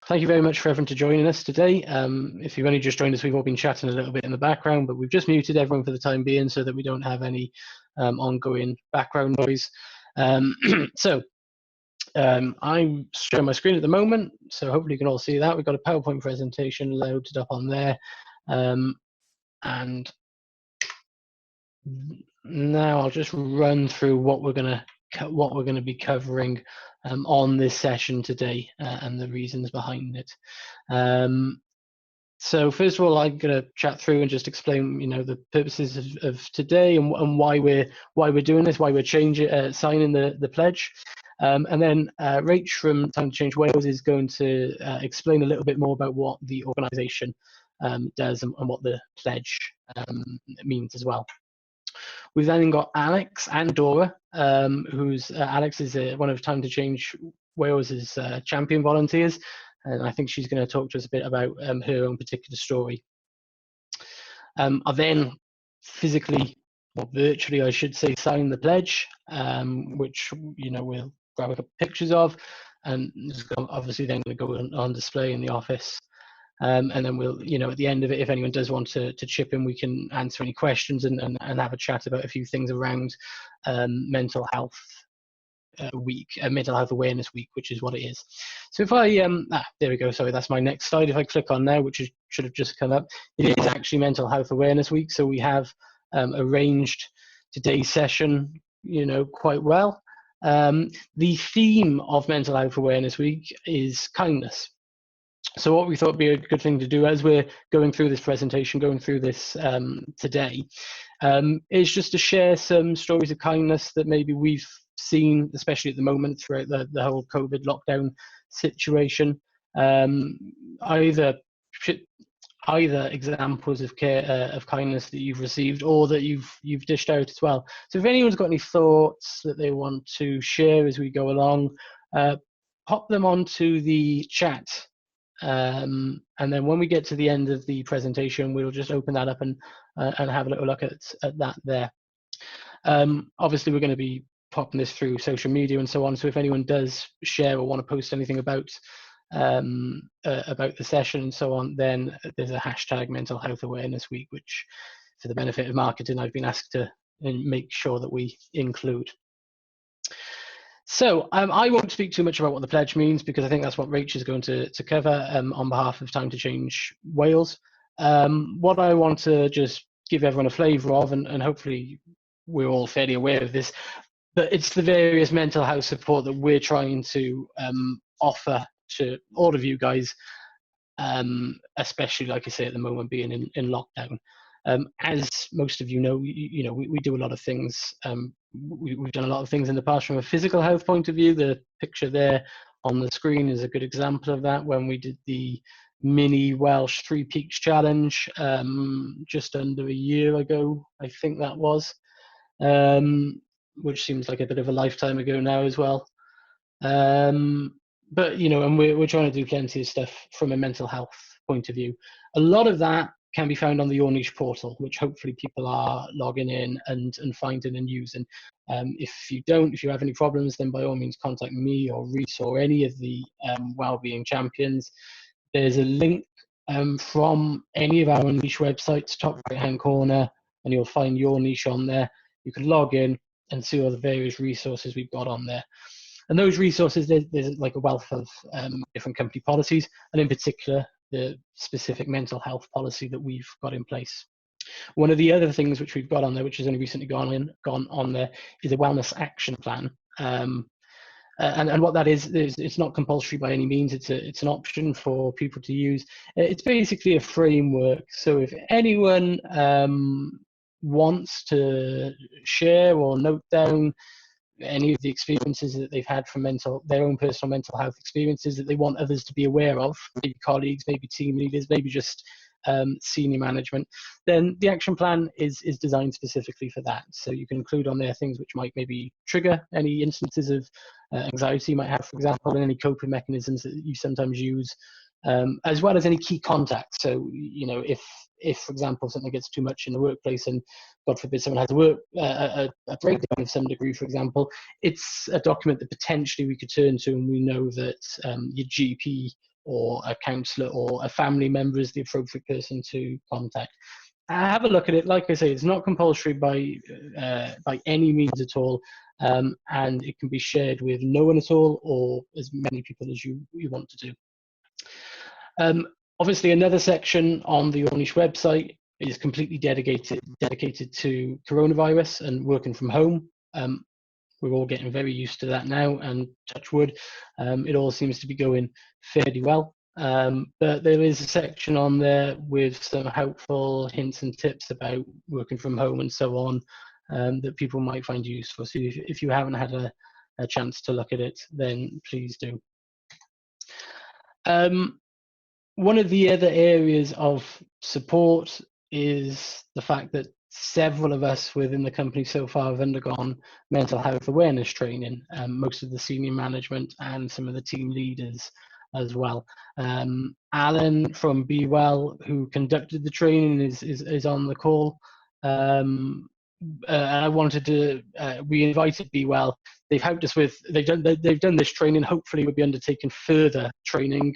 thank you very much for everyone to joining us today. If you've only just joined us, we've all been chatting a little bit in the background, but we've just muted everyone for the time being so that we don't have any ongoing background noise. I'm sharing my screen at the moment, so hopefully you can all see that. We've got a PowerPoint presentation loaded up on there. And now I'll just run through what we're going to be covering on this session today and the reasons behind it. So first of all, I'm going to chat through and just explain, the purposes of today and why we're doing this, why we're signing the pledge. And then Rach from Time to Change Wales is going to explain a little bit more about what the organisation does and what the pledge means as well. We've then got Alex and Dora, Alex is one of Time to Change Wales's champion volunteers, and I think she's going to talk to us a bit about her own particular story. I then physically, or virtually I should say, sign the pledge, which we'll grab a couple of pictures of, and it's obviously then going to go on display in the office. And then we'll, at the end of it, if anyone does want to chip in, we can answer any questions and have a chat about a few things around mental health week, mental health awareness week, which is what it is. So if I, there we go, sorry, that's my next slide. If I click on there, which should have just come up, it is actually Mental Health Awareness Week. So we have arranged today's session, quite well. The theme of Mental Health Awareness Week is kindness. So what we thought would be a good thing to do as we're going through this presentation, going through this today, is just to share some stories of kindness that maybe we've seen, especially at the moment throughout the whole COVID lockdown situation. Either examples of care, of kindness that you've received or that you've dished out as well. So if anyone's got any thoughts that they want to share as we go along, pop them onto the chat. And then when we get to the end of the presentation, we'll just open that up and have a little look at that there. Obviously, we're going to be popping this through social media and so on. So if anyone does share or want to post anything about the session and so on, then there's a hashtag Mental Health Awareness Week, which, for the benefit of marketing, I've been asked to make sure that we include. So I won't speak too much about what the pledge means, because I think that's what Rach is going to cover on behalf of Time to Change Wales. What I want to just give everyone a flavour of, and hopefully we're all fairly aware of this, but it's the various mental health support that we're trying to offer to all of you guys, especially, like I say, at the moment being in lockdown. As most of you know, we do a lot of things. We've done a lot of things in the past from a physical health point of view. The picture there on the screen is a good example of that, when we did the mini Welsh 3 Peaks Challenge just under a year ago, I think that was, which seems like a bit of a lifetime ago now as well. But, and we're trying to do plenty of stuff from a mental health point of view. A lot of that can be found on the Your Niche portal, which hopefully people are logging in and finding and using. If you have any problems, then by all means contact me or Reese or any of the wellbeing champions. There's a link from any of our niche websites, top right hand corner, and you'll find Your Niche on there. You can log in and see all the various resources we've got on there. And those resources, there's like a wealth of different company policies, and in particular, the specific mental health policy that we've got in place. One of the other things which we've got on there, which has only recently gone on there, is a wellness action plan. And what that is it's not compulsory by any means. It's an option for people to use. It's basically a framework. So if anyone wants to share or note down any of the experiences that they've had from their own personal mental health experiences that they want others to be aware of, maybe colleagues, maybe team leaders, maybe just senior management, then the action plan is designed specifically for that. So you can include on there things which might maybe trigger any instances of anxiety you might have, for example, and any coping mechanisms that you sometimes use, as well as any key contacts. So, if, for example, something gets too much in the workplace and God forbid someone has a breakdown of some degree, for example, it's a document that potentially we could turn to, and we know that your GP or a counsellor or a family member is the appropriate person to contact. Have a look at it. Like I say, it's not compulsory by any means at all, and it can be shared with no one at all or as many people as you want to do. Obviously, another section on the Ornish website is completely dedicated to coronavirus and working from home. We're all getting very used to that now, and touch wood, it all seems to be going fairly well. But there is a section on there with some helpful hints and tips about working from home and so on, that people might find useful. So if you haven't had a chance to look at it, then please do. One of the other areas of support is the fact that several of us within the company so far have undergone mental health awareness training, most of the senior management and some of the team leaders as well. Alan from Be Well, who conducted the training, is on the call. I wanted to, we invited Be Well. They've helped us with, they've done this training. Hopefully we'll be undertaking further training,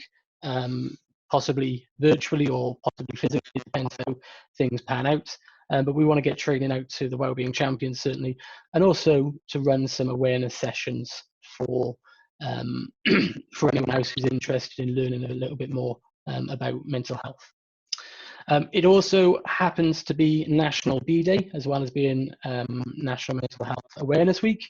possibly virtually or possibly physically, depends how things pan out. But we want to get training out to the wellbeing champions, certainly, and also to run some awareness sessions for anyone else who's interested in learning a little bit more about mental health. It also happens to be National B Day, as well as being National Mental Health Awareness Week.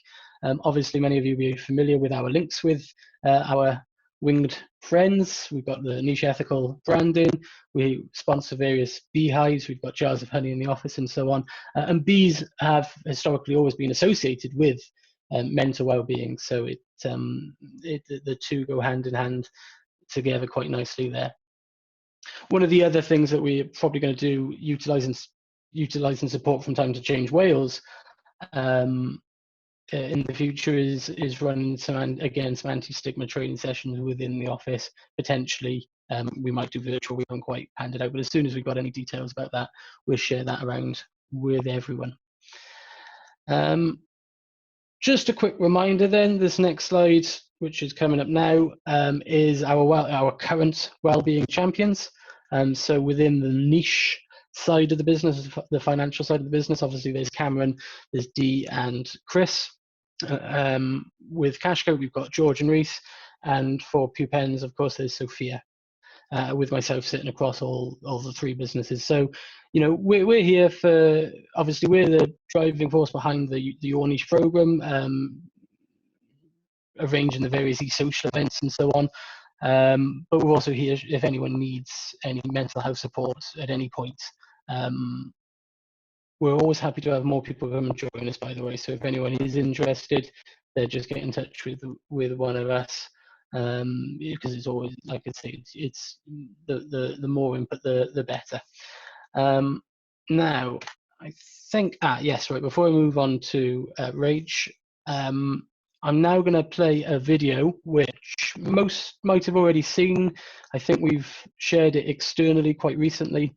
Obviously, many of you will be familiar with our links with our winged friends. We've got the Niche Ethical branding. We sponsor various beehives. We've got jars of honey in the office and so on. And bees have historically always been associated with mental well-being. So the two go hand in hand together quite nicely there. One of the other things that we're probably going to do, utilising support from Time to Change Wales, in the future is running some anti-stigma training sessions within the office. Potentially, we might do virtual. We haven't quite panned it out, but as soon as we've got any details about that, we'll share that around with everyone. Just a quick reminder then, this next slide, which is coming up now, is our current wellbeing champions. So within the niche side of the business, the financial side of the business, obviously there's Cameron, there's Dee and Chris. With Cashco, we've got George and Reese, and for Pupens, of course, there's Sophia, with myself sitting across all the three businesses. So, you know, we're here for, obviously we're the driving force behind the Ornish program, arranging the various e-social events and so on. But we're also here if anyone needs any mental health support at any point. We're always happy to have more people come and join us, by the way. So if anyone is interested, they're just get in touch with one of us, because it's always, like I say, it's the more input, the better. Now, I think, yes, right, before I move on to Rach, I'm now going to play a video which most might have already seen. I think we've shared it externally quite recently.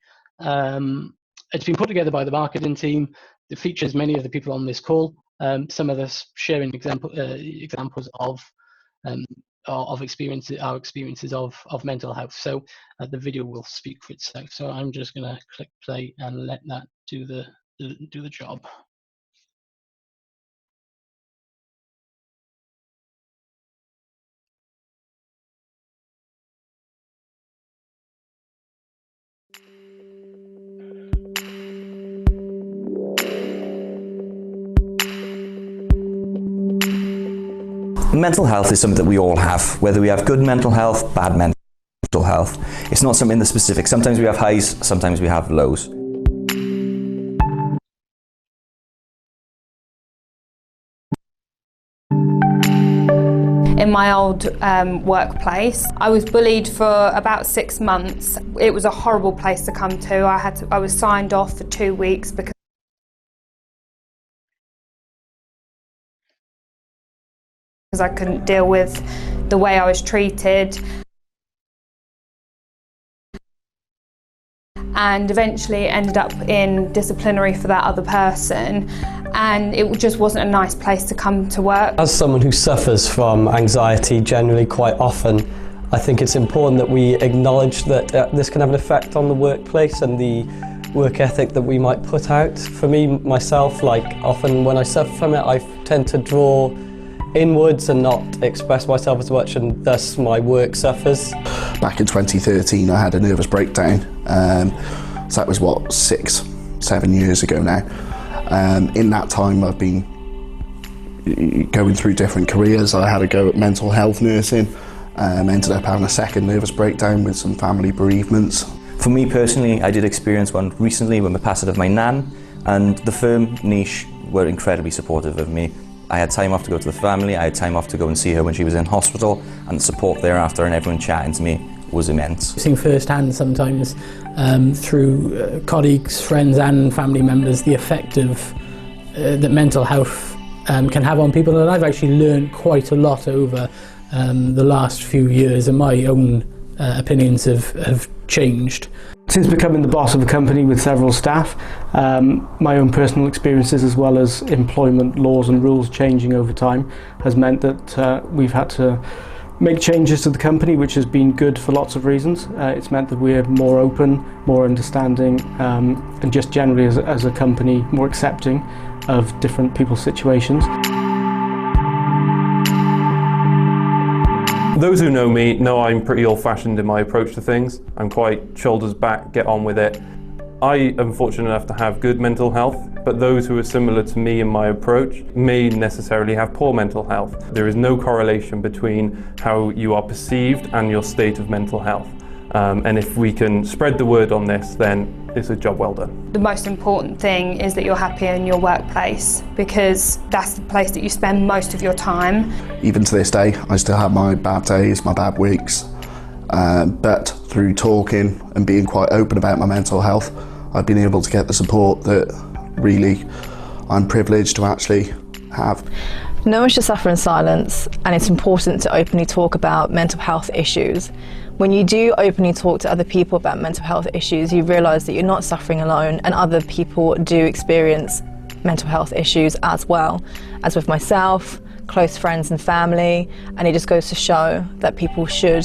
It's been put together by the marketing team. It features many of the people on this call. Some of us sharing examples of our experiences of mental health. So the video will speak for itself. So I'm just going to click play and let that do the job. Mental health is something that we all have, whether we have good mental health, bad mental health. It's not something that's specific. Sometimes we have highs, sometimes we have lows. In my old workplace, I was bullied for about 6 months. It was a horrible place to come to. I was signed off for 2 weeks because I couldn't deal with the way I was treated. And eventually ended up in disciplinary for that other person, and it just wasn't a nice place to come to work. As someone who suffers from anxiety generally quite often, I think it's important that we acknowledge that this can have an effect on the workplace and the work ethic that we might put out. For me, myself, like often when I suffer from it, I tend to draw inwards and not express myself as much, and thus my work suffers. Back in 2013, I had a nervous breakdown. So that was, what, 6-7 years ago now. In that time, I've been going through different careers. I had a go at mental health nursing, ended up having a second nervous breakdown with some family bereavements. For me personally, I did experience one recently with the passing of my nan, and the firm niche were incredibly supportive of me. I had time off to go to the family, I had time off to go and see her when she was in hospital, and the support thereafter and everyone chatting to me was immense. Seeing firsthand sometimes through colleagues, friends and family members the effect of that mental health can have on people, and I've actually learned quite a lot over the last few years, and my own opinions have changed. Since becoming the boss of a company with several staff, my own personal experiences as well as employment laws and rules changing over time has meant that we've had to make changes to the company, which has been good for lots of reasons. It's meant that we're more open, more understanding, and just generally as a company more accepting of different people's situations. Those who know me know I'm pretty old-fashioned in my approach to things. I'm quite shoulders back, get on with it. I am fortunate enough to have good mental health, but those who are similar to me in my approach may necessarily have poor mental health. There is no correlation between how you are perceived and your state of mental health. And if we can spread the word on this, then it's a job well done. The most important thing is that you're happy in your workplace, because that's the place that you spend most of your time. Even to this day, I still have my bad days, my bad weeks, but through talking and being quite open about my mental health, I've been able to get the support that really I'm privileged to actually have. No one should suffer in silence, and it's important to openly talk about mental health issues. When you do openly talk to other people about mental health issues, you realise that you're not suffering alone, and other people do experience mental health issues as well, as with myself, close friends and family, and it just goes to show that people should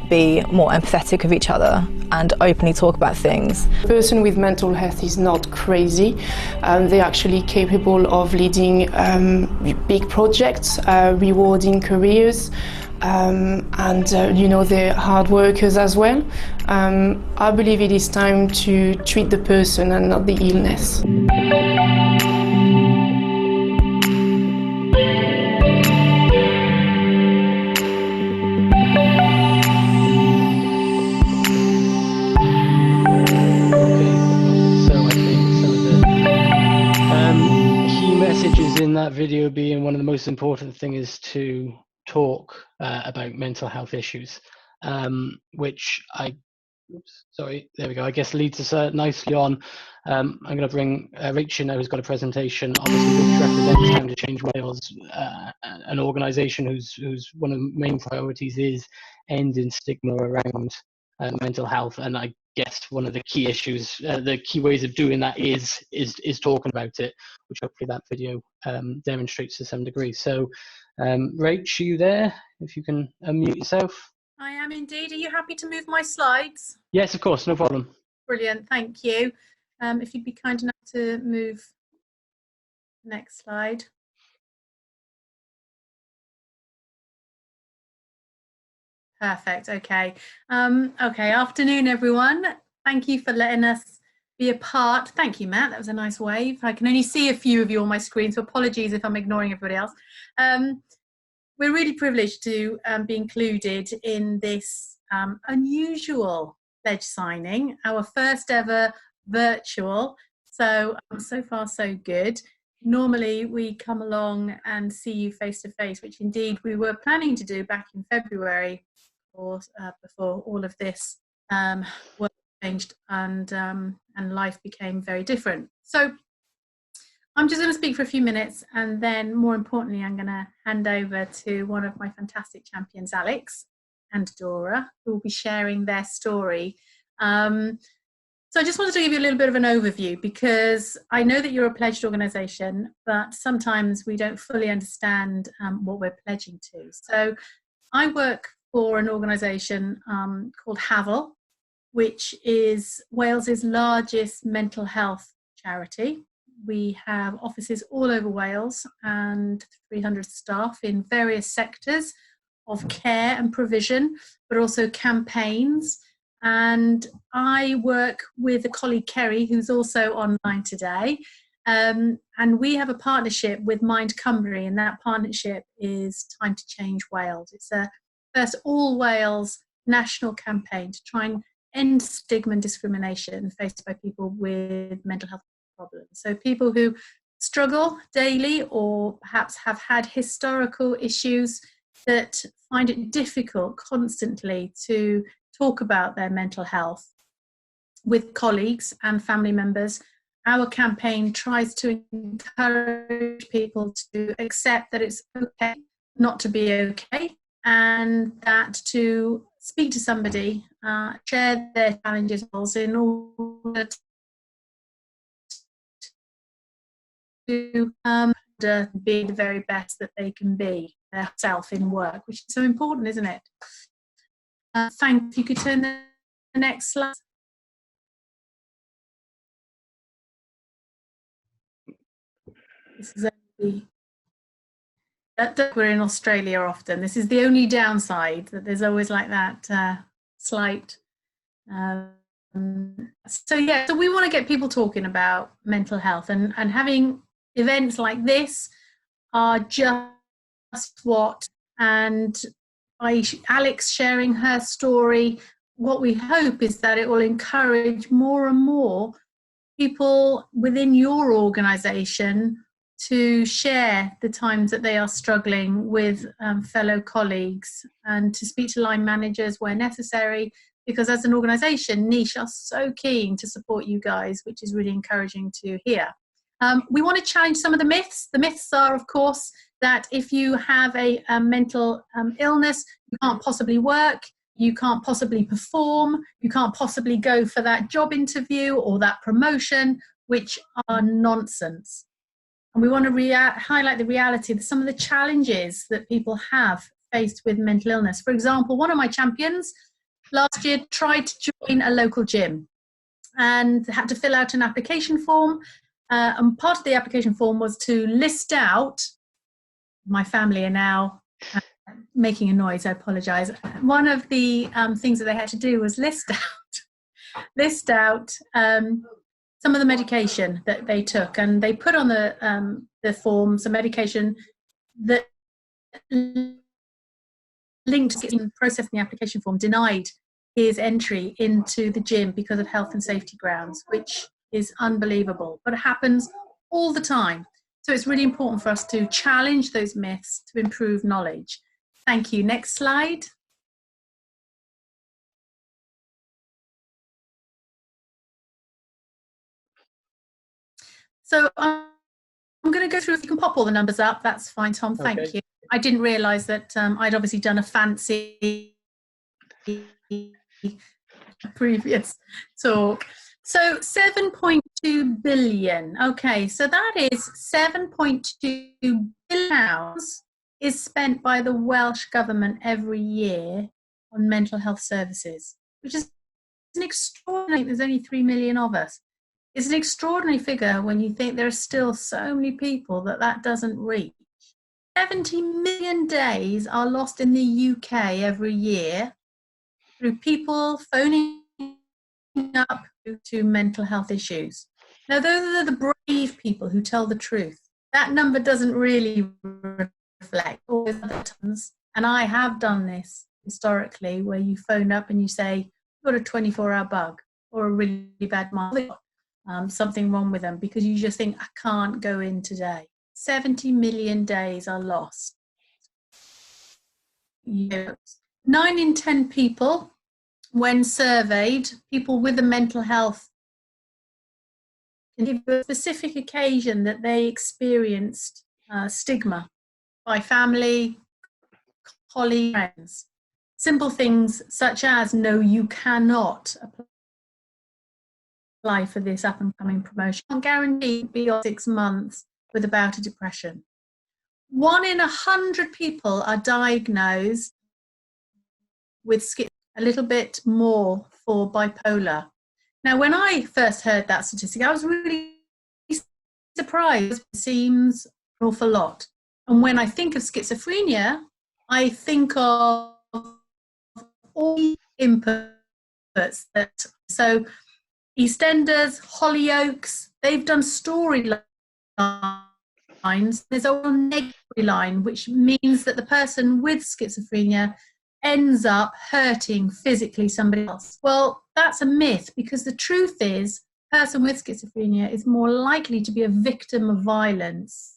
be more empathetic of each other and openly talk about things. A person with mental health is not crazy. They're actually capable of leading big projects, rewarding careers, and you know, they're hard workers as well. I believe it is time to treat the person and not the illness. In that video being one of the most important things is to talk about mental health issues, which I guess leads us nicely on. I'm going to bring Rachelle now, who's got a presentation, obviously, which represents Time to Change Wales, an organisation whose one of the main priorities is ending stigma around mental health, and I guess one of the key issues, the key ways of doing that is talking about it, which hopefully that video demonstrates to some degree. So, Rach, are you there? If you can unmute yourself. I am indeed. Are you happy to move my slides? Yes, of course, no problem. Brilliant, thank you. If you'd be kind enough to move the next slide. Perfect, okay. Okay, afternoon everyone. Thank you for letting us be a part. Thank you, Matt, that was a nice wave. I can only see a few of you on my screen, so apologies if I'm ignoring everybody else. We're really privileged to be included in this unusual pledge signing, our first ever virtual. So, so far so good. Normally we come along and see you face to face, which indeed we were planning to do back in February, or before all of this work changed and life became very different. So I'm just going to speak for a few minutes, and then more importantly I'm going to hand over to one of my fantastic champions, Alex and Dora, who will be sharing their story. So I just wanted to give you a little bit of an overview, because I know that you're a pledged organisation, but sometimes we don't fully understand what we're pledging to. So I work for an organisation called Havel, which is Wales's largest mental health charity. We have offices all over Wales and 300 staff in various sectors of care and provision, but also campaigns. And I work with a colleague, Kerry, who's also online today. And we have a partnership with Mind Cymru, and that partnership is Time to Change Wales. It's a first all Wales national campaign to try and end stigma and discrimination faced by people with mental health problems. So people who struggle daily or perhaps have had historical issues that find it difficult constantly to talk about their mental health with colleagues and family members. Our campaign tries to encourage people to accept that it's okay not to be okay, and that to speak to somebody, share their challenges in order to be the very best that they can be, their self in work, which is so important, isn't it? Thank you. If you could turn the next slide. This is only, we're in Australia often. This is the only downside, that there's always like that slight. So we want to get people talking about mental health, and having events like this are just what, and by Alex sharing her story, what we hope is that it will encourage more and more people within your organisation to share the times that they are struggling with fellow colleagues, and to speak to line managers where necessary, because as an organisation, Niche are so keen to support you guys, which is really encouraging to hear. We want to challenge some of the myths. The myths are, of course, that if you have a mental illness, you can't possibly work, you can't possibly perform, you can't possibly go for that job interview or that promotion, which are nonsense. And we want to highlight the reality that some of the challenges that people have faced with mental illness. For example, one of my champions last year tried to join a local gym and had to fill out an application form. And part of the application form was to list out, my family are now making a noise, I apologise. One of the things that they had to do was list out some of the medication that they took, and they put on the form some medication that linked in processing the application form denied his entry into the gym because of health and safety grounds, which is unbelievable, but it happens all the time. So it's really important for us to challenge those myths to improve knowledge. Thank you. Next slide. So I'm going to go through, if you can pop all the numbers up, that's fine, Tom, thank you. I didn't realise that I'd obviously done a fancy previous talk. So 7.2 billion. Okay, so that is 7.2 billion pounds is spent by the Welsh Government every year on mental health services, which is an extraordinary, there's only 3 million of us. It's an extraordinary figure when you think there are still so many people that doesn't reach. 70 million days are lost in the UK every year through people phoning up to mental health issues. Now, those are the brave people who tell the truth. That number doesn't really reflect all the other times. And I have done this historically, where you phone up and you say, you've got a 24-hour bug or a really bad mind, something wrong with them, because you just think, I can't go in today. 70 million days are lost. 9 in 10 people, when surveyed, people with a mental health, can give a specific occasion that they experienced stigma by family, colleagues, friends. Simple things such as, no, you cannot apply for this up and coming promotion. I can't guarantee beyond 6 months with a bout of depression. 1 in 100 people are diagnosed with a little bit more for bipolar. Now, when I first heard that statistic, I was really surprised. It seems an awful lot. And when I think of schizophrenia, I think of all the inputs so EastEnders, Hollyoaks, they've done storylines. There's a negative line, which means that the person with schizophrenia ends up hurting physically somebody else. Well, that's a myth, because the truth is a person with schizophrenia is more likely to be a victim of violence.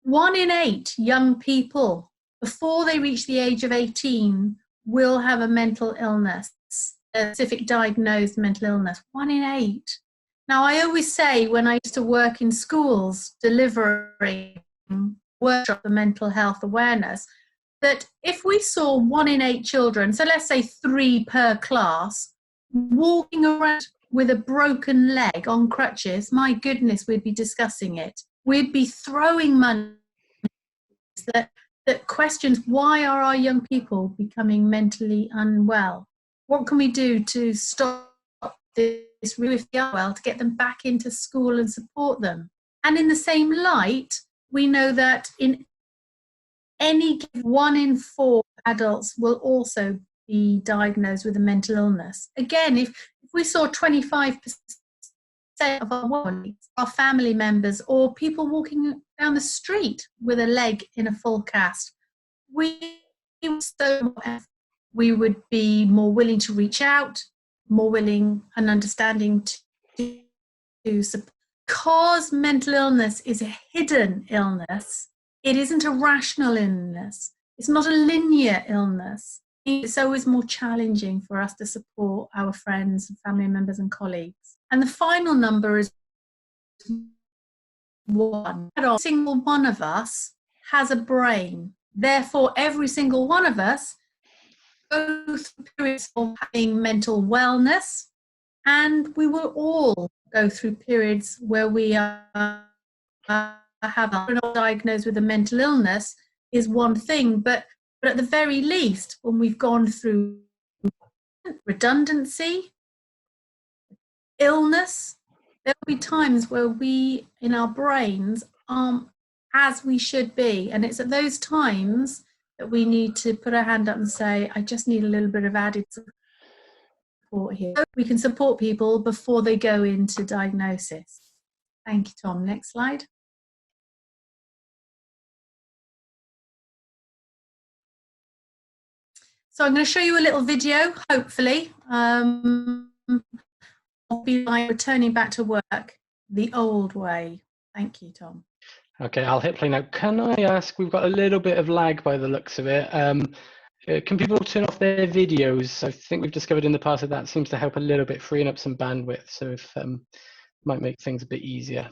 1 in 8 young people before they reach the age of 18 will have a mental illness, a specific diagnosed mental illness. 1 in 8. Now, I always say when I used to work in schools delivering workshops for mental health awareness, that if we saw 1 in 8 children, so let's say 3 per class, walking around with a broken leg on crutches, my goodness, we'd be discussing it. We'd be throwing money that questions, why are our young people becoming mentally unwell? What can we do to stop this if they are well, to get them back into school and support them? And in the same light, we know that in any 1 in 4 adults will also be diagnosed with a mental illness. Again, if we saw 25% of our family members or people walking down the street with a leg in a full cast, we would be more willing to reach out, more willing and understanding to support. Because mental illness is a hidden illness, it isn't a rational illness, it's not a linear illness. It's always more challenging for us to support our friends and family members and colleagues. And the final number is 1. Every single one of us has a brain. Therefore, every single one of us goes through periods of having mental wellness, and we will all go through periods where we are diagnosed with a mental illness is one thing, but at the very least, when we've gone through redundancy, illness, there will be times where we, in our brains, aren't as we should be. And it's at those times that we need to put our hand up and say, I just need a little bit of added support here. We can support people before they go into diagnosis. Thank you, Tom. Next slide. So I'm going to show you a little video, hopefully. I'll be like returning back to work the old way. Thank you, Tom. Okay, I'll hit play now. Can I ask, we've got a little bit of lag by the looks of it. Can people turn off their videos? I think we've discovered in the past that seems to help a little bit, freeing up some bandwidth. So if might make things a bit easier.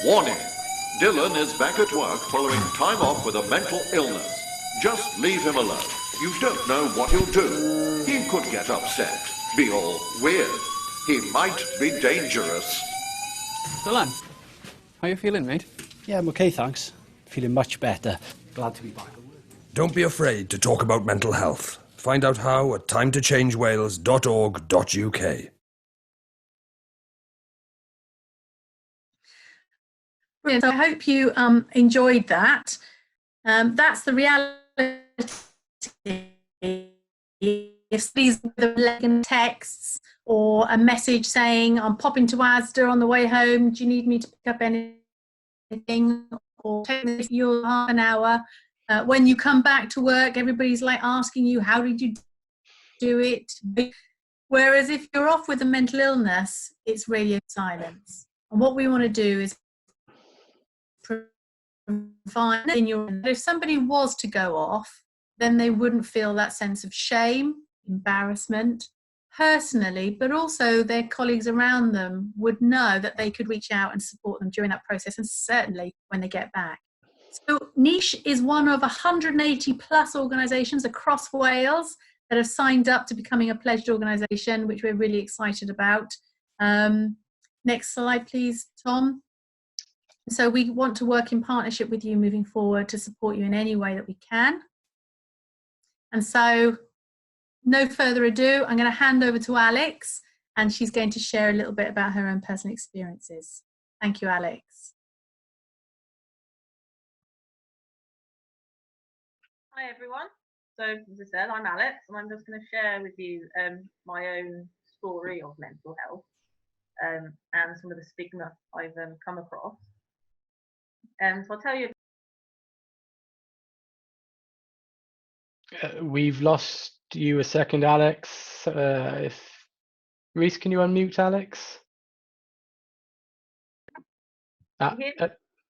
Warning, Dylan is back at work following time off with a mental illness. Just leave him alone. You don't know what he'll do. He could get upset, be all weird. He might be dangerous. Dylan, how you feeling, mate? Yeah, I'm okay, thanks. Feeling much better. Glad to be back. Don't be afraid to talk about mental health. Find out how at timetochange.wales.org.uk. Brilliant. So I hope you enjoyed that. That's the reality. If these with a texts or a message saying, I'm popping to Asda on the way home, do you need me to pick up anything? Or take you half an hour. When you come back to work, everybody's like asking you, how did you do it? Whereas if you're off with a mental illness, it's radio silence. And what we want to do is provide in your, if somebody was to go off, then they wouldn't feel that sense of shame, embarrassment, personally, but also their colleagues around them would know that they could reach out and support them during that process, and certainly when they get back. So Niche is one of 180 plus organisations across Wales that have signed up to becoming a pledged organisation, which we're really excited about. Next slide, please, Tom. So we want to work in partnership with you moving forward to support you in any way that we can. And so, no further ado, I'm going to hand over to Alex, and she's going to share a little bit about her own personal experiences. Thank you, Alex. Hi everyone. So as I said, I'm Alex, and I'm just going to share with you my own story of mental health and some of the stigma I've come across. So I'll tell you. We've lost you a second, Alex. If Reese, can you unmute Alex?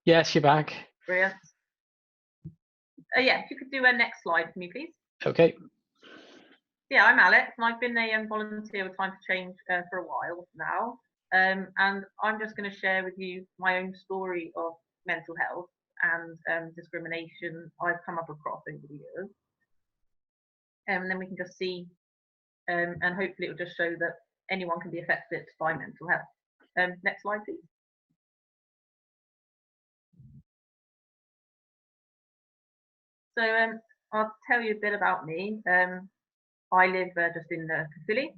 Yes, you're back. Brilliant. Yeah, if you could do a next slide for me, please. Okay. Yeah, I'm Alex, and I've been a volunteer with Time for Change for a while now. And I'm just going to share with you my own story of mental health and discrimination I've come up across over the years. And then we can just see, and hopefully it will just show that anyone can be affected by mental health. Next slide, please. So I'll tell you a bit about me. I live just in Caerphilly,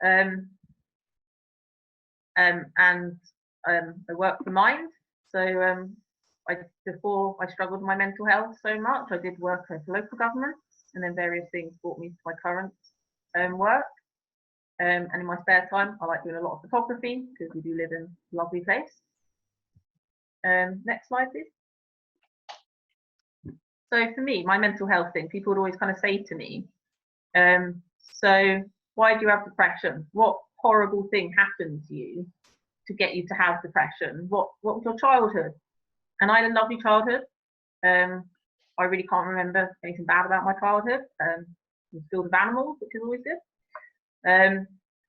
and I work for Mind. So before I struggled with my mental health so much, I did work at local government, and then various things brought me to my current work. And in my spare time, I like doing a lot of photography because we do live in a lovely place. Next slide, please. So for me, my mental health thing, people would always kind of say to me, so why do you have depression? What horrible thing happened to you to get you to have depression? What was your childhood? And I had a lovely childhood. I really can't remember anything bad about my childhood. I was filled with animals, which is always good.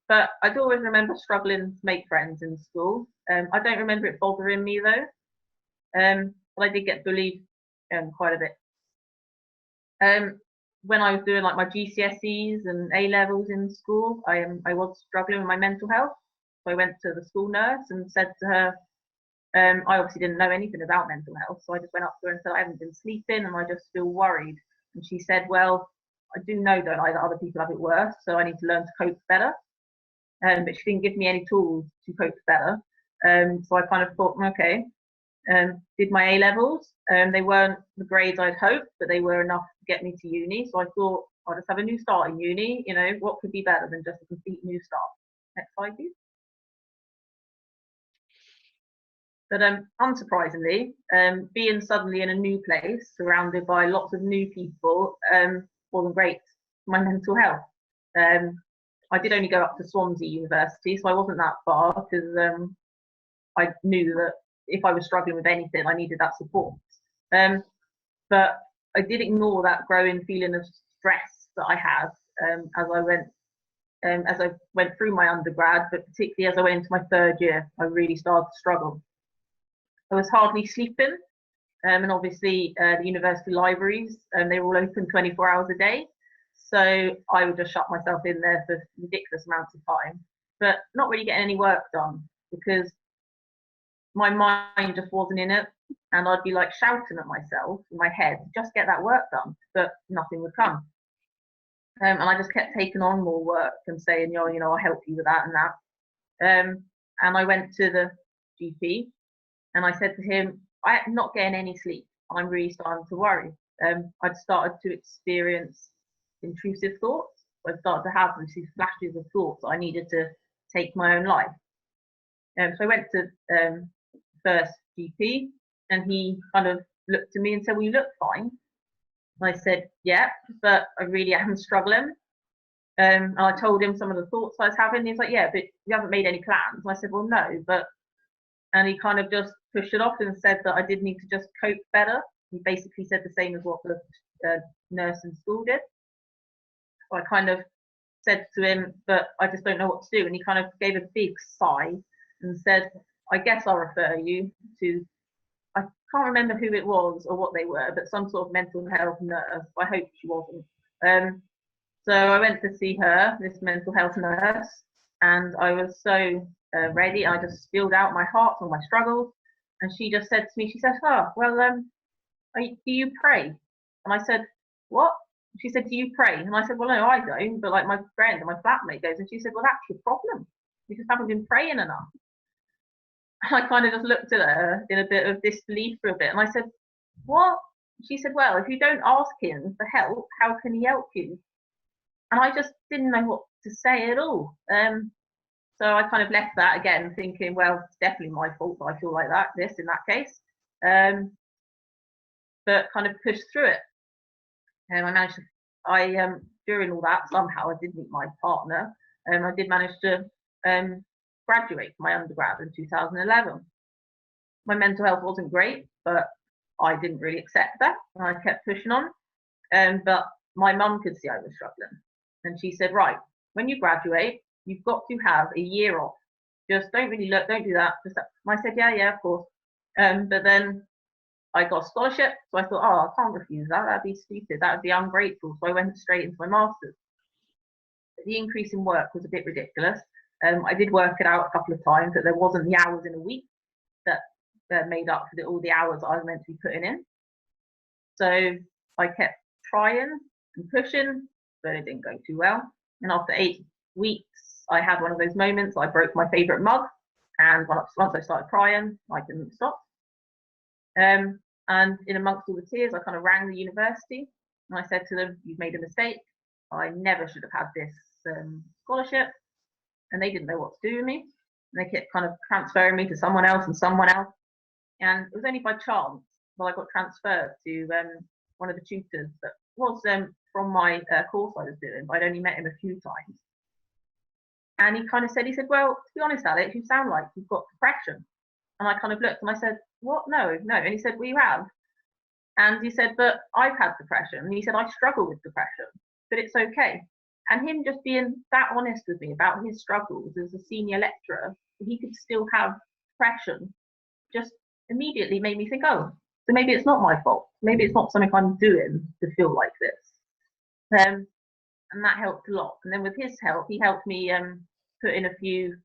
But I do always remember struggling to make friends in school. I don't remember it bothering me though. But I did get bullied quite a bit. When I was doing like my GCSEs and A levels in school, I was struggling with my mental health. So I went to the school nurse and said to her, I obviously didn't know anything about mental health, so I just went up to her and said I haven't been sleeping and I just feel worried. And she said, well, I do know, don't I, that other people have it worse, so I need to learn to cope better. But she didn't give me any tools to cope better. So I kind of thought, okay. Did my A levels. They weren't the grades I'd hoped, but they were enough to get me to uni. So I thought I'll just have a new start in uni. You know, what could be better than just a complete new start? Next slide, please. But unsurprisingly, being suddenly in a new place, surrounded by lots of new people, wasn't great for my mental health. I did only go up to Swansea University, so I wasn't that far because I knew that if I was struggling with anything, I needed that support. But I did ignore that growing feeling of stress that I had as I went through my undergrad, but particularly as I went into my third year, I really started to struggle. I was hardly sleeping, and obviously the university libraries, they were all open 24 hours a day. So I would just shut myself in there for ridiculous amounts of time, but not really getting any work done because my mind just wasn't in it, and I'd be like shouting at myself in my head, just get that work done, but nothing would come. And I just kept taking on more work and saying, you know, I'll help you with that and that. And I went to the GP and I said to him, I'm not getting any sleep. I'm really starting to worry. I'd started to experience intrusive thoughts. I'd started to have these flashes of thoughts that I needed to take my own life. So I went to first GP, and he kind of looked at me and said, well, you look fine. And I said, yeah, but I really am struggling. And I told him some of the thoughts I was having. And he's like, yeah, but you haven't made any plans. And I said, well, no, but, and he kind of just pushed it off and said that I did need to just cope better. He basically said the same as what the nurse in school did. So I kind of said to him, but I just don't know what to do. And he kind of gave a big sigh and said, I guess I'll refer you to, I can't remember who it was or what they were, but some sort of mental health nurse. I hope she wasn't. So I went to see her, this mental health nurse, and I was so ready. I just spilled out my heart and my struggles. And she just said to me, she said, "Oh, well, do you pray?" And I said, "What?" She said, "Do you pray?" And I said, "Well, no, I don't, but like my friend and my flatmate goes." And she said, "Well, that's your problem. You just haven't been praying enough." And I kind of just looked at her in a bit of disbelief for a bit. And I said, "What?" She said, "Well, if you don't ask him for help, how can he help you?" And I just didn't know what to say at all. So I kind of left that again, thinking, well, it's definitely my fault that I feel like that, in that case. But kind of pushed through it. And I managed to, during all that, somehow I did meet my partner, and I did manage to graduate my undergrad in 2011. My mental health wasn't great, but I didn't really accept that, and I kept pushing on. But my mum could see I was struggling, and she said, "Right, when you graduate, you've got to have a year off. Just don't really look, don't do that." Just that. And I said, yeah, of course. But then I got a scholarship, so I thought, oh, I can't refuse that. That'd be stupid. That would be ungrateful. So I went straight into my master's. The increase in work was a bit ridiculous. I did work it out a couple of times that there wasn't the hours in a week that made up for all the hours I was meant to be putting in. So I kept trying and pushing, but it didn't go too well. And after 8 weeks, I had one of those moments. I broke my favourite mug, and once I started crying, I couldn't stop. And in amongst all the tears, I kind of rang the university, and I said to them, "You've made a mistake. I never should have had this scholarship." And they didn't know what to do with me. And they kept kind of transferring me to someone else and someone else. And it was only by chance that I got transferred to one of the tutors that was from my course I was doing, but I'd only met him a few times. And he kind of said, "Well, to be honest, Alex, you sound like you've got depression." And I kind of looked and I said, "What? No. And he said, "Well, you have." And he said, "But I've had depression." And he said, "I struggle with depression, but it's okay." And him just being that honest with me about his struggles as a senior lecturer, he could still have depression, just immediately made me think, oh, so maybe it's not my fault. Maybe it's not something I'm doing to feel like this. And that helped a lot. And then with his help, he helped me put in a few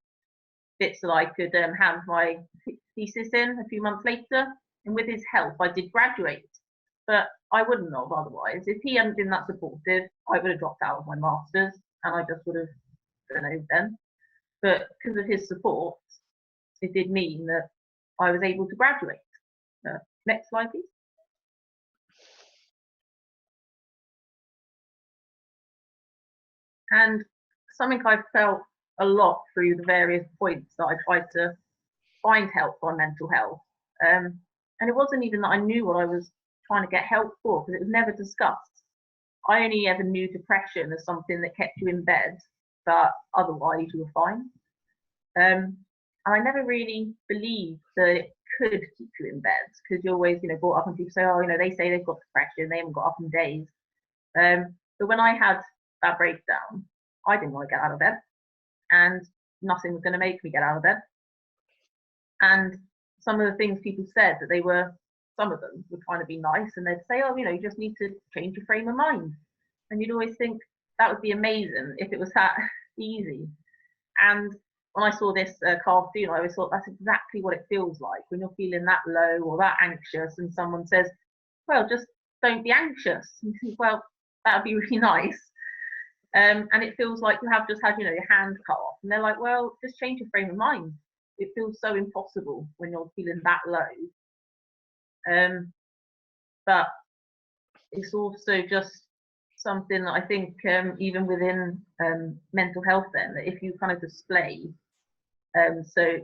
bits that I could have my thesis in a few months later. And with his help, I did graduate. But I wouldn't have otherwise. If he hadn't been that supportive, I would have dropped out of my master's, and I just would have done it then. But because of his support, it did mean that I was able to graduate. Next slide, please. And something I've felt a lot through the various points that I tried to find help on mental health. And it wasn't even that I knew what I was trying to get help for, because it was never discussed. I only ever knew depression as something that kept you in bed, but otherwise you were fine. And I never really believed that it could keep you in bed, because you're always, brought up and people say, oh, they say they've got depression, they haven't got up in days. But when I had that breakdown, I didn't want to get out of bed, and nothing was going to make me get out of bed. And some of the things people said that some of them were trying to be nice, and they'd say, oh, you just need to change your frame of mind. And you'd always think that would be amazing if it was that easy. And when I saw this cartoon, I always thought that's exactly what it feels like when you're feeling that low or that anxious, and someone says, well, just don't be anxious. And you think, well, that would be really nice. And it feels like you have just had, your hand cut off. And they're like, well, just change your frame of mind. It feels so impossible when you're feeling that low. But it's also just something that I think even within mental health then, that if you kind of display, so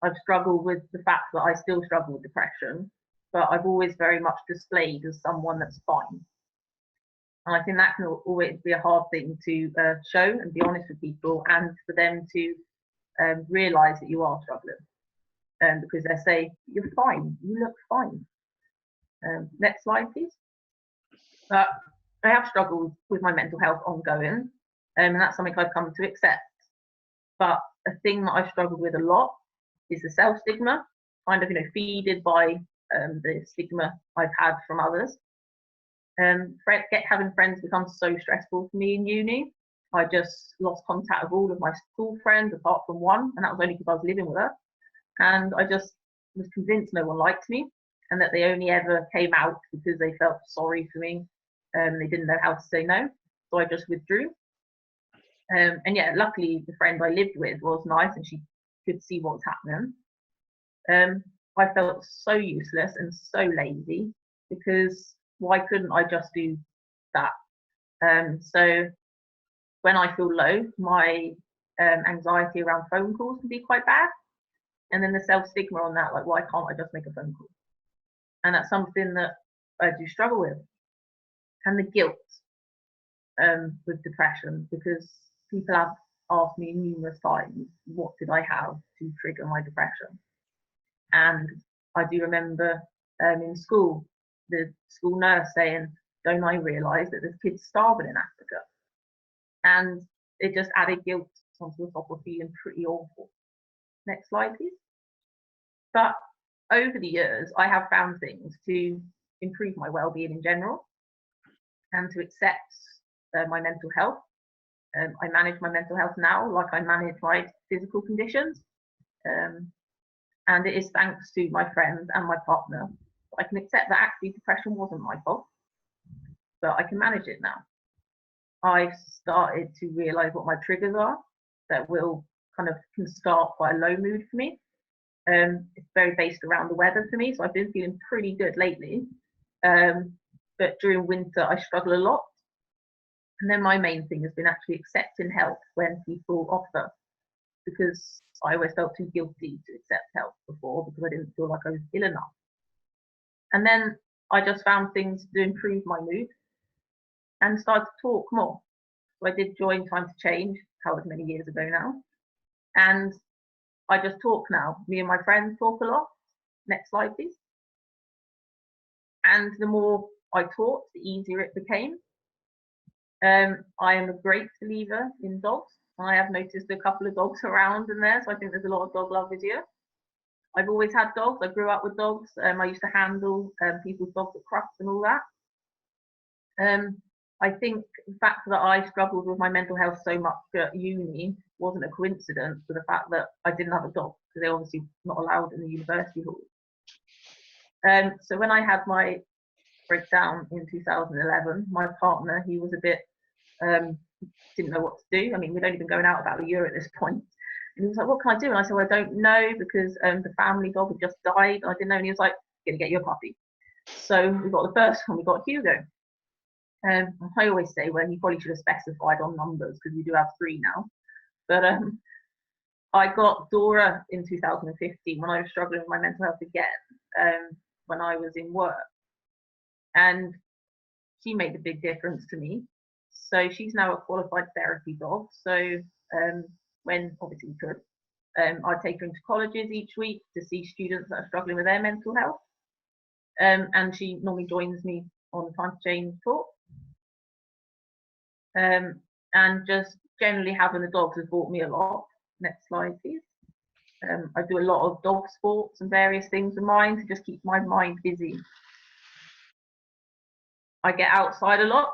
I've struggled with the fact that I still struggle with depression, but I've always very much displayed as someone that's fine. And I think that can always be a hard thing to show and be honest with people, and for them to realise that you are struggling. Because they say, you're fine, you look fine. Next slide, please. But I have struggled with my mental health ongoing, and that's something I've come to accept. But a thing that I've struggled with a lot is the self-stigma, kind of, feeded by the stigma I've had from others. Having friends becomes so stressful for me in uni, I just lost contact with all of my school friends apart from one, and that was only because I was living with her. And I just was convinced no one liked me, and that they only ever came out because they felt sorry for me. They didn't know how to say no, so I just withdrew. And yeah, luckily the friend I lived with was nice, and she could see what was happening. I felt so useless and so lazy, because why couldn't I just do that? So when I feel low, my anxiety around phone calls can be quite bad. And then the self-stigma on that, like, why can't I just make a phone call? And that's something that I do struggle with. And the guilt with depression, because people have asked me numerous times, what did I have to trigger my depression? And I do remember in school, the school nurse saying, don't I realise that there's kids starving in Africa? And it just added guilt onto the top of feeling pretty awful. Next slide, please. But over the years, I have found things to improve my well-being in general and to accept my mental health. I manage my mental health now like I manage my physical conditions. And it is thanks to my friends and my partner. I can accept that actually depression wasn't my fault, but I can manage it now. I've started to realise what my triggers are that can start quite a low mood for me. It's very based around the weather for me, so I've been feeling pretty good lately. But during winter, I struggle a lot. And then my main thing has been actually accepting help when people offer, because I always felt too guilty to accept help before because I didn't feel like I was ill enough. And then I just found things to improve my mood and started to talk more. So I did join Time to Change, however many years ago now. And I just talk now. Me and my friends talk a lot. Next slide, please. And the more I talked, the easier it became. I am a great believer in dogs. I have noticed a couple of dogs around in there, so I think there's a lot of dog lovers here. I've always had dogs. I grew up with dogs. I used to handle people's dogs at Crufts and all that. I think the fact that I struggled with my mental health so much at uni wasn't a coincidence with the fact that I didn't have a dog, because they're obviously not allowed in the university hall. So when I had my breakdown in 2011, my partner, he was a bit, didn't know what to do. I mean, we'd only been going out about a year at this point. And he was like, what can I do? And I said, well, I don't know, because the family dog had just died. I didn't know. And he was like, gonna get you a puppy. So we got the first one, we got Hugo. I always say, well, he probably should have specified on numbers, because we do have 3 now. But I got Dora in 2015 when I was struggling with my mental health again, when I was in work. And she made a big difference to me. So she's now a qualified therapy dog. So when obviously we could, I'd take her into colleges each week to see students that are struggling with their mental health. And she normally joins me on the Time to Change talk. And just generally having the dogs has brought me a lot. Next slide, please. I do a lot of dog sports and various things with mine to just keep my mind busy. I get outside a lot,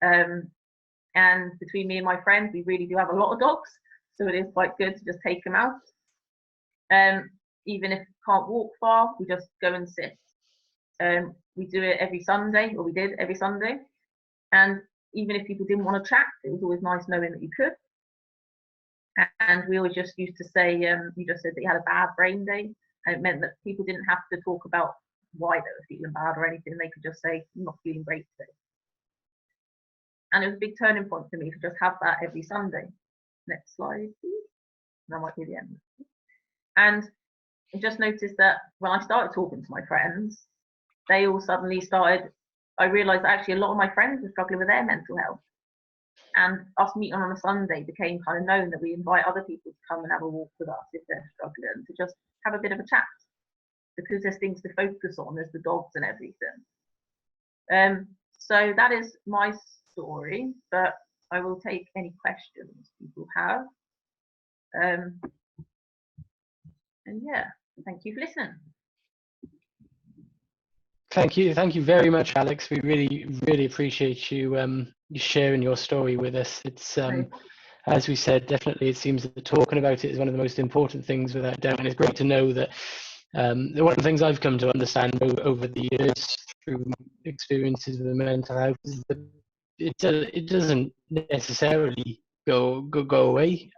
and between me and my friends, we really do have a lot of dogs, so it is quite good to just take them out. Even if we can't walk far, we just go and sit. We do it every Sunday, or we did every Sunday, and even if people didn't want to chat, it was always nice knowing that you could. And we always just used to say, you just said that you had a bad brain day, and it meant that people didn't have to talk about why they were feeling bad or anything. They could just say, I'm not feeling great today. And it was a big turning point for me to just have that every Sunday. Next slide, please. That might be the end. And I just noticed that when I started talking to my friends, they all suddenly started, I realised that actually a lot of my friends were struggling with their mental health. And us meeting on a Sunday became kind of known that we invite other people to come and have a walk with us if they're struggling, to just have a bit of a chat, because there's things to focus on, there's the dogs and everything. So that is my story, but I will take any questions people have. And yeah, thank you for listening. Thank you very much, Alex. We really appreciate you sharing your story with us. It's as we said, definitely it seems that talking about it is one of the most important things, without doubt. And it's great to know that one of the things I've come to understand over the years through experiences with mental health is that it doesn't necessarily go away,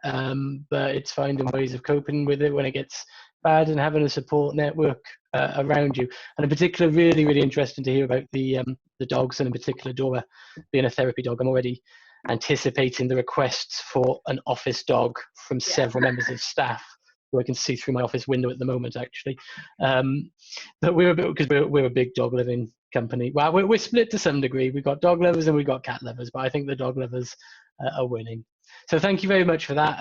but it's finding ways of coping with it when it gets bad and having a support network around you. And in particular, really interesting to hear about the dogs, and in particular Dora being a therapy dog. I'm already anticipating the requests for an office dog from several members of staff, who I can see through my office window at the moment, actually. But because we're a big dog loving company. Well, we're split to some degree. We've got dog lovers and we've got cat lovers, but I think the dog lovers are winning. So thank you very much for that.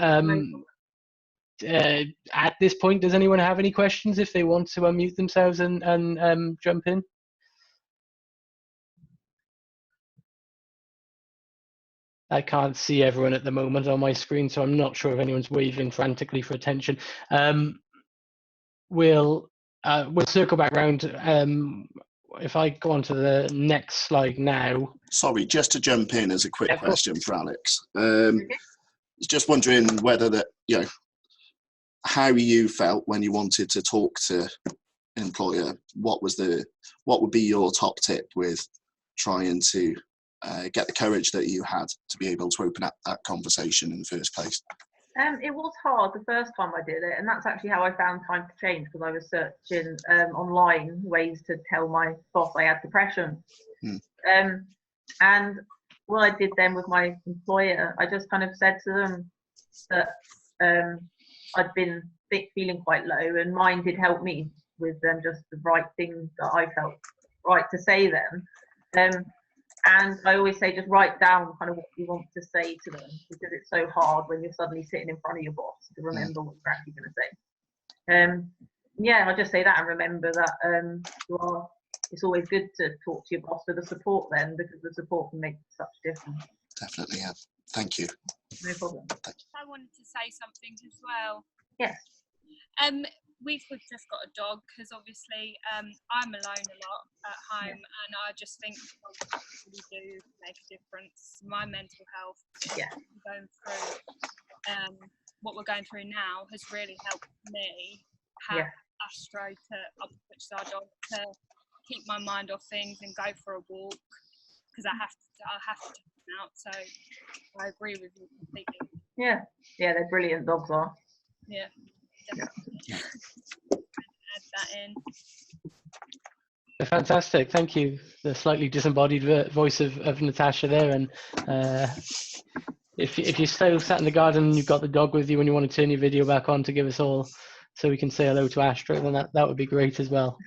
At this point, does anyone have any questions if they want to unmute themselves and jump in? I can't see everyone at the moment on my screen, so I'm not sure if anyone's waving frantically for attention. We'll circle back round. If I go on to the next slide now. Sorry, just to jump in as a quick question for Alex. Just wondering whether that, how you felt when you wanted to talk to an employer. What would be your top tip with trying to get the courage that you had to be able to open up that conversation in the first place? It was hard the first time I did it, and that's actually how I found Time to Change, because I was searching online ways to tell my boss I had depression. And what I did then with my employer, I just kind of said to them that I'd been feeling quite low, and mine did help me with just the right things that I felt right to say then. And I always say, just write down kind of what you want to say to them, because it's so hard when you're suddenly sitting in front of your boss to remember what you're actually going to say. I'll just say that, and remember that it's always good to talk to your boss for the support then, because the support can make such a difference. Definitely, yeah. Thank you. No problem. I wanted to say something as well. Yes. We've just got a dog, because obviously I'm alone a lot at home, and I just think dogs really do make a difference. My mental health, going through what we're going through now, has really helped me have Astro, which is our dog, to keep my mind off things and go for a walk, because I have to take them out. So I agree with you completely. Yeah, they're brilliant, dogs are. Yeah. Add that in. Fantastic, thank you. The slightly disembodied voice of Natasha there. And if you're still sat in the garden and you've got the dog with you and you want to turn your video back on to give us all, so we can say hello to Astro, then that would be great as well.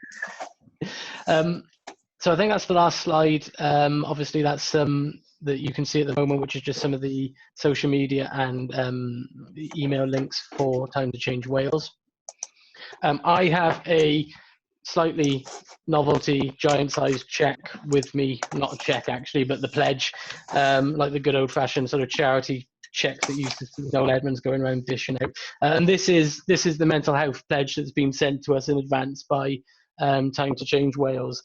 So I think that's the last slide. Obviously that's that you can see at the moment, which is just some of the social media and email links for Time to Change Wales. I have a slightly novelty giant-sized check with me, not a check actually, but the pledge, like the good old-fashioned sort of charity checks that used to see Noel Edmonds going around dishing out. And this is the mental health pledge that's been sent to us in advance by Time to Change Wales.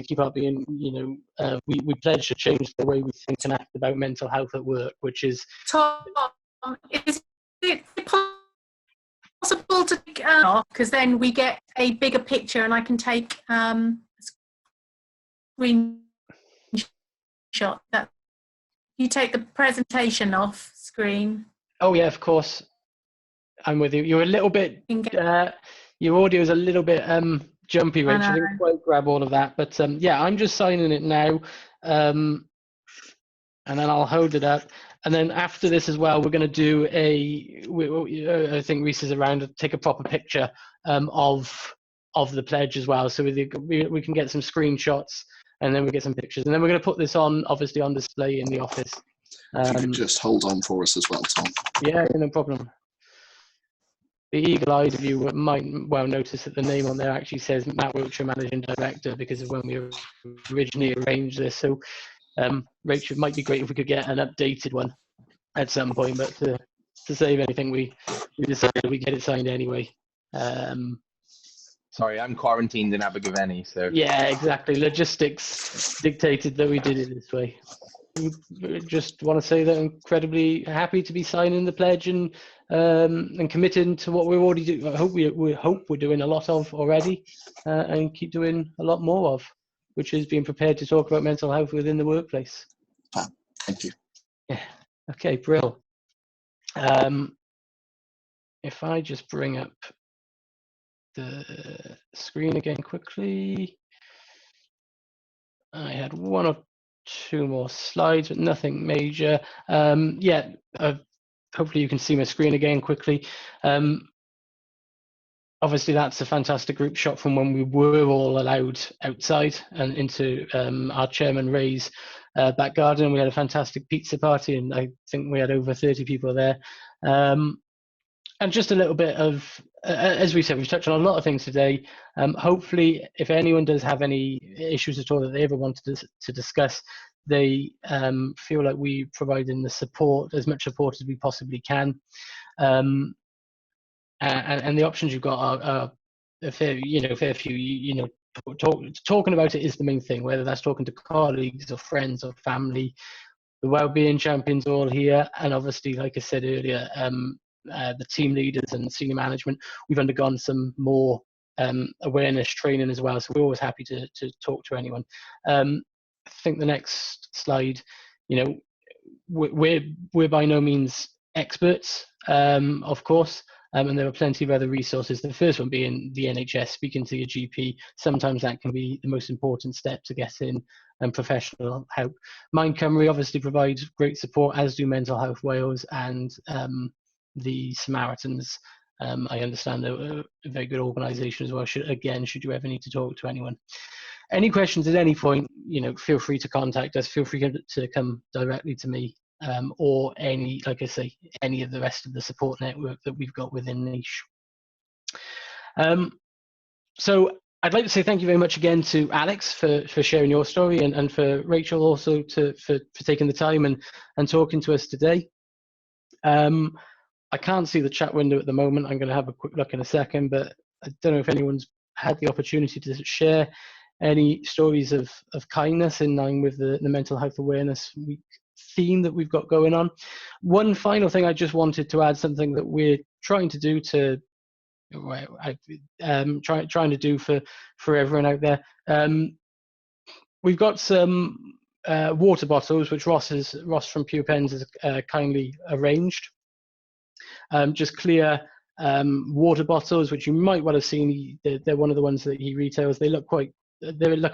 Keep up being, we pledge to change the way we think and act about mental health at work, which is... Tom, is it possible to take off, because then we get a bigger picture and I can take a screenshot. That you take the presentation off screen. Oh yeah, of course. I'm with you. You're a little bit, your audio is a little bit jumpy, Rachel. I didn't quite grab all of that, but yeah, I'm just signing it now, and then I'll hold it up. And then after this as well, we're going to do I think Reese is around to take a proper picture of the pledge as well, so we can get some screenshots, and then we get some pictures, and then we're going to put this obviously on display in the office. If you could just hold on for us as well, Tom. Yeah, no problem. The eagle-eyed of you might well notice that the name on there actually says Matt Wiltshire, Managing Director, because of when we originally arranged this. So, Rachel, it might be great if we could get an updated one at some point, but to save anything, we decided we get it signed anyway. Sorry, I'm quarantined in Abergavenny, so... Yeah, exactly. Logistics dictated that we did it this way. just want to say that I'm incredibly happy to be signing the pledge and committing to what we're already doing. I hope we hope we're doing a lot of already, and keep doing a lot more of, which is being prepared to talk about mental health within the workplace. Thank you. Yeah. Okay, Brill. If I just bring up the screen again quickly. I had one or two more slides, but nothing major. Yeah, hopefully you can see my screen again quickly. Obviously, that's a fantastic group shot from when we were all allowed outside and into our chairman Ray's back garden. We had a fantastic pizza party, and I think we had over 30 people there. And just a little bit of, as we said, we've touched on a lot of things today. Hopefully, if anyone does have any issues at all that they ever wanted to discuss, they feel like we provide them the support, as much support as we possibly can. And the options you've got are a fair few. Talking about it is the main thing, whether that's talking to colleagues or friends or family. The wellbeing champions are all here, and obviously, like I said earlier, the team leaders and senior management, we've undergone some more awareness training as well, so we're always happy to talk to anyone. I think the next slide, we're by no means experts, of course, and there are plenty of other resources. The first one being the NHS, speaking to your GP. Sometimes that can be the most important step to getting professional help. Mind Cymru obviously provides great support, as do Mental Health Wales and the Samaritans. I understand they're a very good organisation as well. Should you ever need to talk to anyone, any questions at any point, feel free to contact us. Feel free to come directly to me, or any of the rest of the support network that we've got within Niche. So I'd like to say thank you very much again to Alex for sharing your story, and for Rachel also for taking the time and talking to us today. I can't see the chat window at the moment. I'm going to have a quick look in a second, but I don't know if anyone's had the opportunity to share any stories of kindness in line with the Mental Health Awareness Week theme that we've got going on. One final thing, I just wanted to add something that we're trying to do trying to do for everyone out there. We've got some water bottles which Ross from Pure Pens has kindly arranged. Just clear water bottles, which you might well have seen. They're one of the ones that he retails. They look a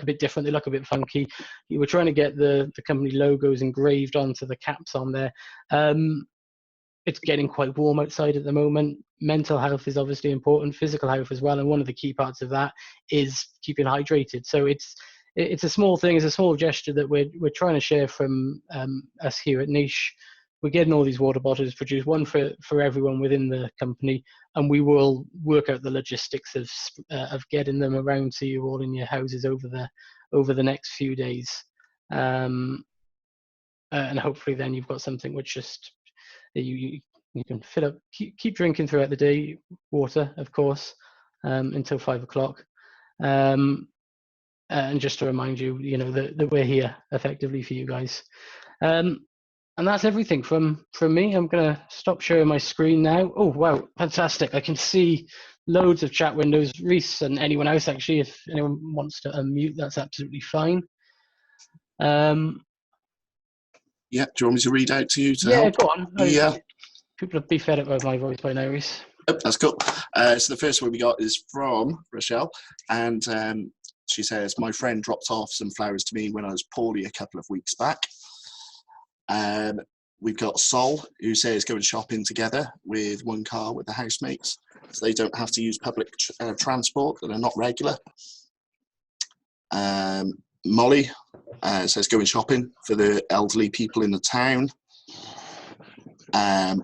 bit different. They look a bit funky. We're trying to get the company logos engraved onto the caps on there. It's getting quite warm outside at the moment. Mental health is obviously important, physical health as well, and one of the key parts of that is keeping hydrated. So it's a small thing, it's a small gesture that we're trying to share from us here at Niche. We're getting all these water bottles produced, one for everyone within the company, and we will work out the logistics of getting them around to you all in your houses over the next few days, and hopefully then you've got something which just you can fill up, keep drinking throughout the day, water of course, until 5 o'clock, and just to remind you, that we're here effectively for you guys. And that's everything from me. I'm going to stop sharing my screen now. Oh, wow, fantastic. I can see loads of chat windows. Reese and anyone else, actually, if anyone wants to unmute, that's absolutely fine. Yeah, do you want me to read out to you to help? Go on. Yeah. People will be fed up with my voice by now, Reese. Oh, that's cool. So the first one we got is from Rachelle, and she says, my friend dropped off some flowers to me when I was poorly a couple of weeks back. We've got Sol, who says going shopping together with one car with the housemates, so they don't have to use public transport that are not regular. Molly says going shopping for the elderly people in the town. And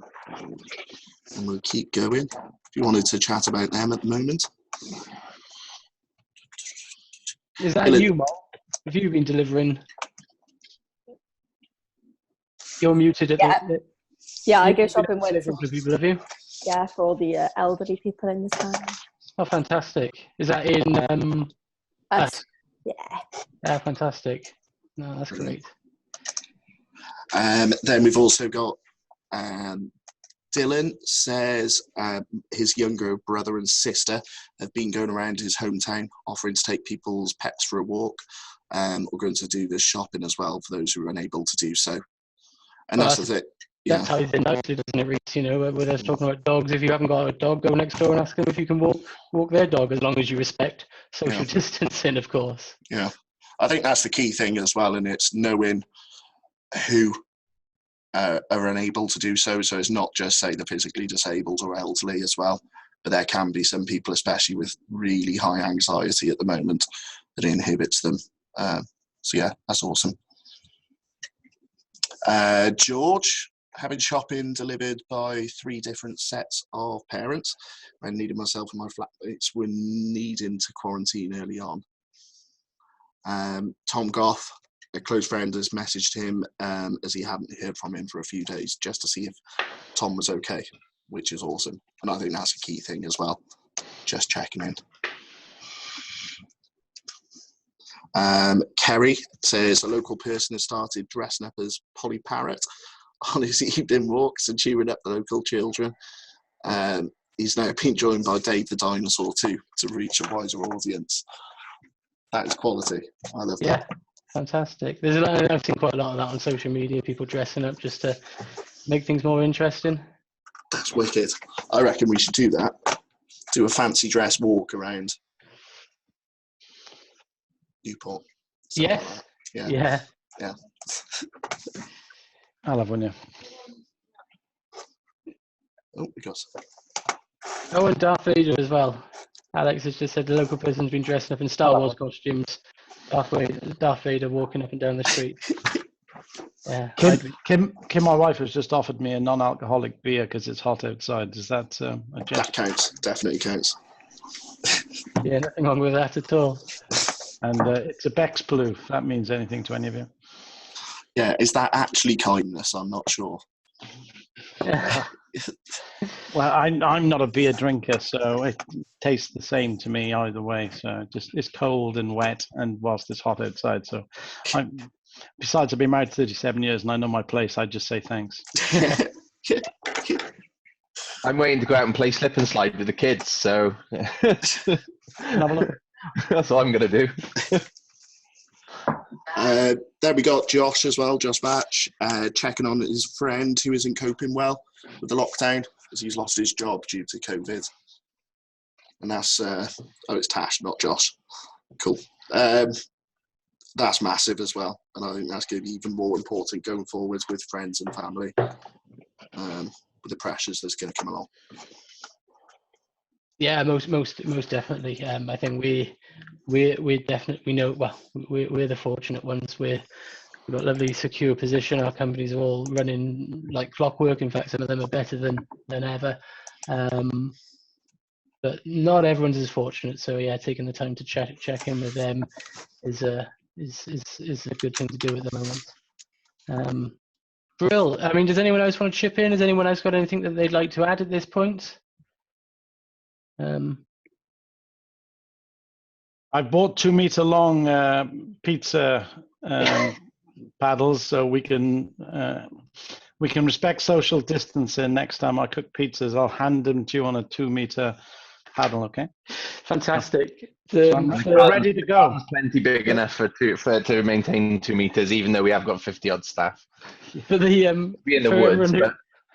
we'll keep going. If you wanted to chat about them at the moment. Is that you, Mo? Have you been delivering? You're muted at the... Yeah, I go shopping with people, have you? Yeah, for all the elderly people in the town. Oh, fantastic. Is that in... Us? Yeah. Yeah, fantastic. No, that's great. Then we've also got Dylan says his younger brother and sister have been going around his hometown offering to take people's pets for a walk, or going to do the shopping as well for those who are unable to do so. And Well, that's it. Yeah. That ties in nicely, doesn't it, Reece? You know, with us talking about dogs, if you haven't got a dog, go next door and ask them if you can walk their dog, as long as you respect social distancing, of course. Yeah. I think that's the key thing as well, and it's knowing who are unable to do so. So it's not just, say, the physically disabled or elderly as well, but there can be some people, especially with really high anxiety at the moment, that inhibits them. So yeah, that's awesome. George, having shopping delivered by 3 different sets of parents, I needed myself and my flatmates were needing to quarantine early on. Tom Goff, a close friend, has messaged him as he hadn't heard from him for a few days, just to see if Tom was okay, which is awesome. And I think that's a key thing as well, just checking in. Kerry says a local person has started dressing up as Polly Parrot on his evening walks and cheering up the local children. He's now been joined by Dave the Dinosaur too, to reach a wider audience. That is quality. I love that. Yeah, fantastic. I've seen quite a lot of that on social media, people dressing up just to make things more interesting. That's wicked. I reckon we should do that. Do a fancy dress walk around Newport. Yes. Like yeah. I'll have one, yeah. Oh, we got some. Oh, and Darth Vader as well. Alex has just said the local person's been dressing up in Star Wars costumes. Darth Vader walking up and down the street. Yeah. Kim, my wife has just offered me a non-alcoholic beer because it's hot outside. Is that a gesture? That counts. Definitely counts. Yeah, nothing wrong with that at all. And it's a Beck's Blue, if that means anything to any of you. Yeah, is that actually kindness? I'm not sure. Yeah. Well, I'm not a beer drinker, so it tastes the same to me either way. So it's cold and wet, and whilst it's hot outside. So besides, I've been married 37 years and I know my place. I just say thanks. I'm waiting to go out and play slip and slide with the kids, so that's all I'm going to do. There we got Josh as well, Josh Batch, checking on his friend who isn't coping well with the lockdown as he's lost his job due to COVID. And that's, it's Tash, not Josh. Cool. That's massive as well. And I think that's going to be even more important going forwards with friends and family, with the pressures that's going to come along. Yeah, most definitely. I think we definitely know. Well, we're the fortunate ones. We've got a lovely secure position. Our companies are all running like clockwork. In fact, some of them are better than ever. But not everyone's as fortunate. So yeah, taking the time to check in with them is a good thing to do at the moment. Brill. I mean, does anyone else want to chip in? Has anyone else got anything that they'd like to add at this point? I bought 2 meter long pizza paddles, so we can respect social distancing. Next time I cook pizzas, I'll hand them to you on a 2 meter paddle. Okay. Fantastic. So I'm ready to go. Plenty big enough to maintain 2 meters, even though we have got 50 odd staff. For the be in the woods.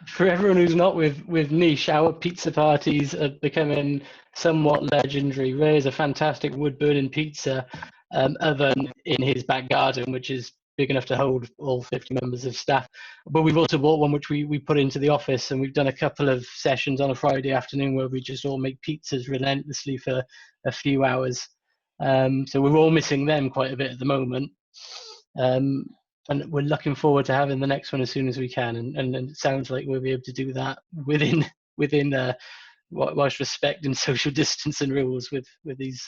For everyone who's not with Niche, our pizza parties are becoming somewhat legendary. Ray has a fantastic wood-burning pizza oven in his back garden, which is big enough to hold all 50 members of staff. But we've also bought one which we put into the office, and we've done a couple of sessions on a Friday afternoon where we just all make pizzas relentlessly for a few hours. So we're all missing them quite a bit at the moment. And we're looking forward to having the next one as soon as we can. And it sounds like we'll be able to do that within whilst respecting social distancing rules with these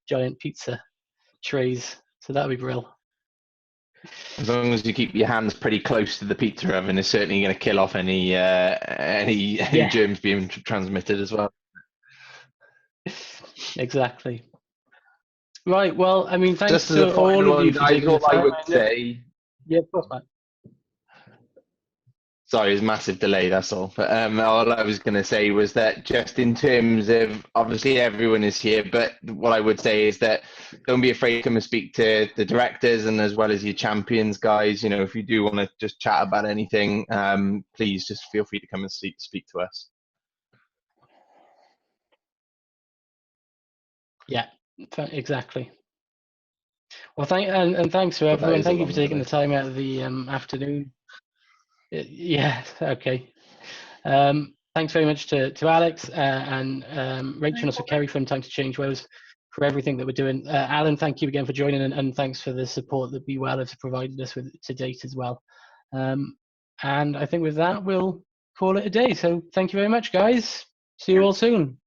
giant pizza trays. So that'll be brilliant. As long as you keep your hands pretty close to the pizza oven, it's certainly going to kill off any germs being transmitted as well. Exactly. Right. Well, I mean, thanks just to all of you for taking the time. I would say. Yeah, of course, Matt. Sorry, there's a massive delay, that's all. But all I was going to say was that just in terms of, obviously everyone is here, but what I would say is that don't be afraid to come and speak to the directors and as well as your champions, guys. You know, if you do want to just chat about anything, please just feel free to come and speak to us. Yeah, exactly. Well, thanks to everyone. Thank you for taking the time out of the afternoon. Yeah, okay. Thanks very much to Alex and Rachel and also Kerry from Time to Change Wales for everything that we're doing. Alan, thank you again for joining, and thanks for the support that Be Well has provided us with to date as well. And I think with that, we'll call it a day. So thank you very much, guys. See you all soon.